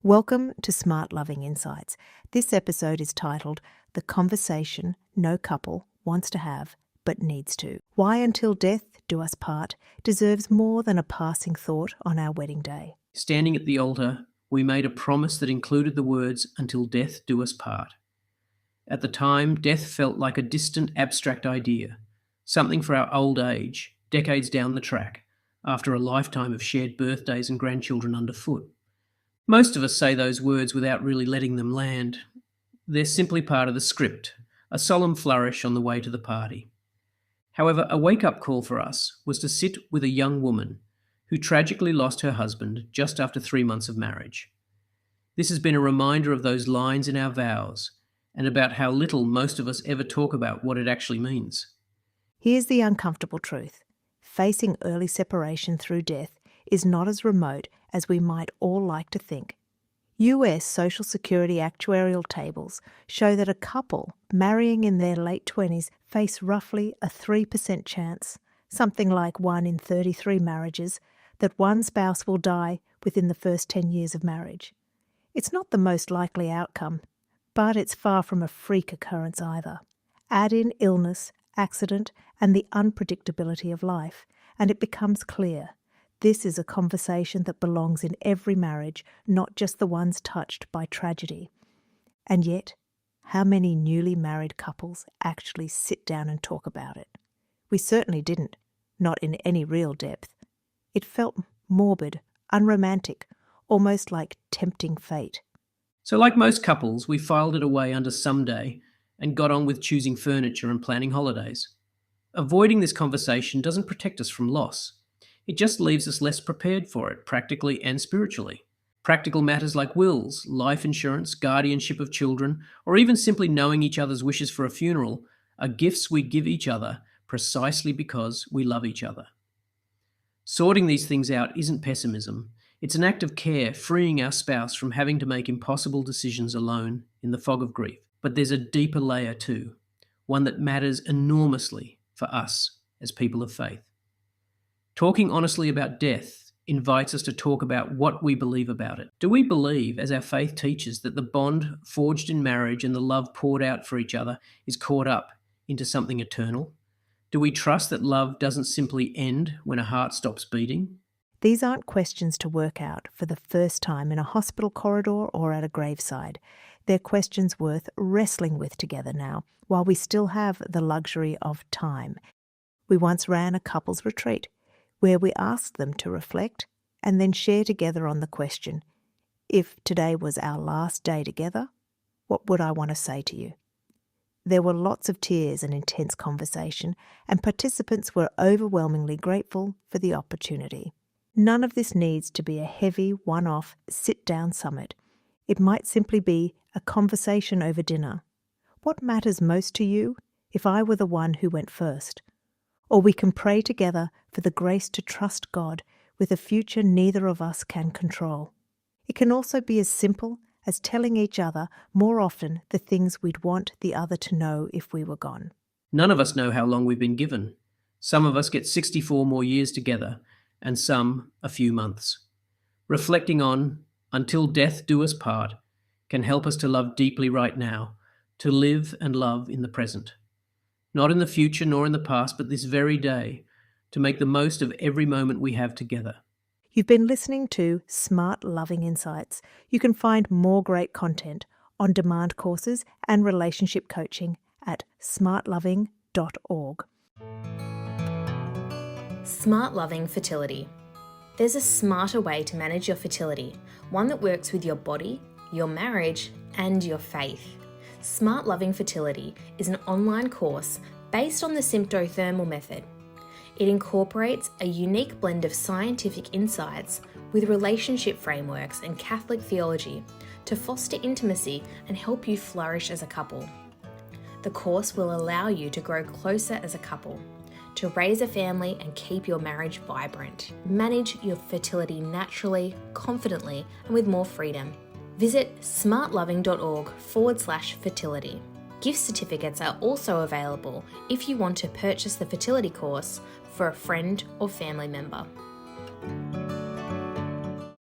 Welcome to SmartLoving Insights. This episode is titled The Conversation No Couple Wants to Have But Needs to. Why Until Death Do Us Part deserves more than a passing thought on our wedding day. Standing at the altar, we made a promise that included the words, "Until death do us part." At the time, death felt like a distant, abstract idea, something for our old age, decades down the track, after a lifetime of shared birthdays and grandchildren underfoot. Most of us say those words without really letting them land. They're simply part of the script, a solemn flourish on the way to the party. However, a wake-up call for us was to sit with a young woman who tragically lost her husband just after 3 months of marriage. This has been a reminder of those lines in our vows and about how little most of us ever talk about what it actually means. Here's the uncomfortable truth. Facing early separation through death is not as remote as we might all like to think. US Social Security actuarial tables show that a couple marrying in their late 20s face roughly a 3% chance, something like 1 in 33 marriages, that one spouse will die within the first 10 years of marriage. It's not the most likely outcome, but it's far from a freak occurrence either. Add in illness, accident, and the unpredictability of life, and it becomes clear. This is a conversation that belongs in every marriage, not just the ones touched by tragedy. And yet, how many newly married couples actually sit down and talk about it? We certainly didn't, not in any real depth. It felt morbid, unromantic, almost like tempting fate. So like most couples, we filed it away under someday and got on with choosing furniture and planning holidays. Avoiding this conversation doesn't protect us from loss. It just leaves us less prepared for it, practically and spiritually. Practical matters like wills, life insurance, guardianship of children, or even simply knowing each other's wishes for a funeral are gifts we give each other precisely because we love each other. Sorting these things out isn't pessimism. It's an act of care, freeing our spouse from having to make impossible decisions alone in the fog of grief. But there's a deeper layer too, one that matters enormously for us as people of faith. Talking honestly about death invites us to talk about what we believe about it. Do we believe, as our faith teaches, that the bond forged in marriage and the love poured out for each other is caught up into something eternal? Do we trust that love doesn't simply end when a heart stops beating? These aren't questions to work out for the first time in a hospital corridor or at a graveside. They're questions worth wrestling with together now, while we still have the luxury of time. We once ran a couples retreat, where we asked them to reflect and then share together on the question, if today was our last day together, what would I want to say to you? There were lots of tears and intense conversation, and participants were overwhelmingly grateful for the opportunity. None of this needs to be a heavy, one-off, sit-down summit. It might simply be a conversation over dinner. What matters most to you if I were the one who went first? Or we can pray together for the grace to trust God with a future neither of us can control. It can also be as simple as telling each other more often the things we'd want the other to know if we were gone. None of us know how long we've been given. Some of us get 64 more years together, and some a few months. Reflecting on "Until death do us part" can help us to love deeply right now, to live and love in the present. Not in the future nor in the past, but this very day, to make the most of every moment we have together. You've been listening to SmartLoving Insights. You can find more great content, on-demand courses and relationship coaching at smartloving.org. SmartLoving Fertility. There's a smarter way to manage your fertility, one that works with your body, your marriage, and your faith. SmartLoving Fertility is an online course based on the symptothermal method. It incorporates a unique blend of scientific insights with relationship frameworks and Catholic theology to foster intimacy and help you flourish as a couple. The course will allow you to grow closer as a couple, to raise a family and keep your marriage vibrant, manage your fertility naturally, confidently, and with more freedom. Visit smartloving.org/fertility. Gift certificates are also available if you want to purchase the fertility course for a friend or family member.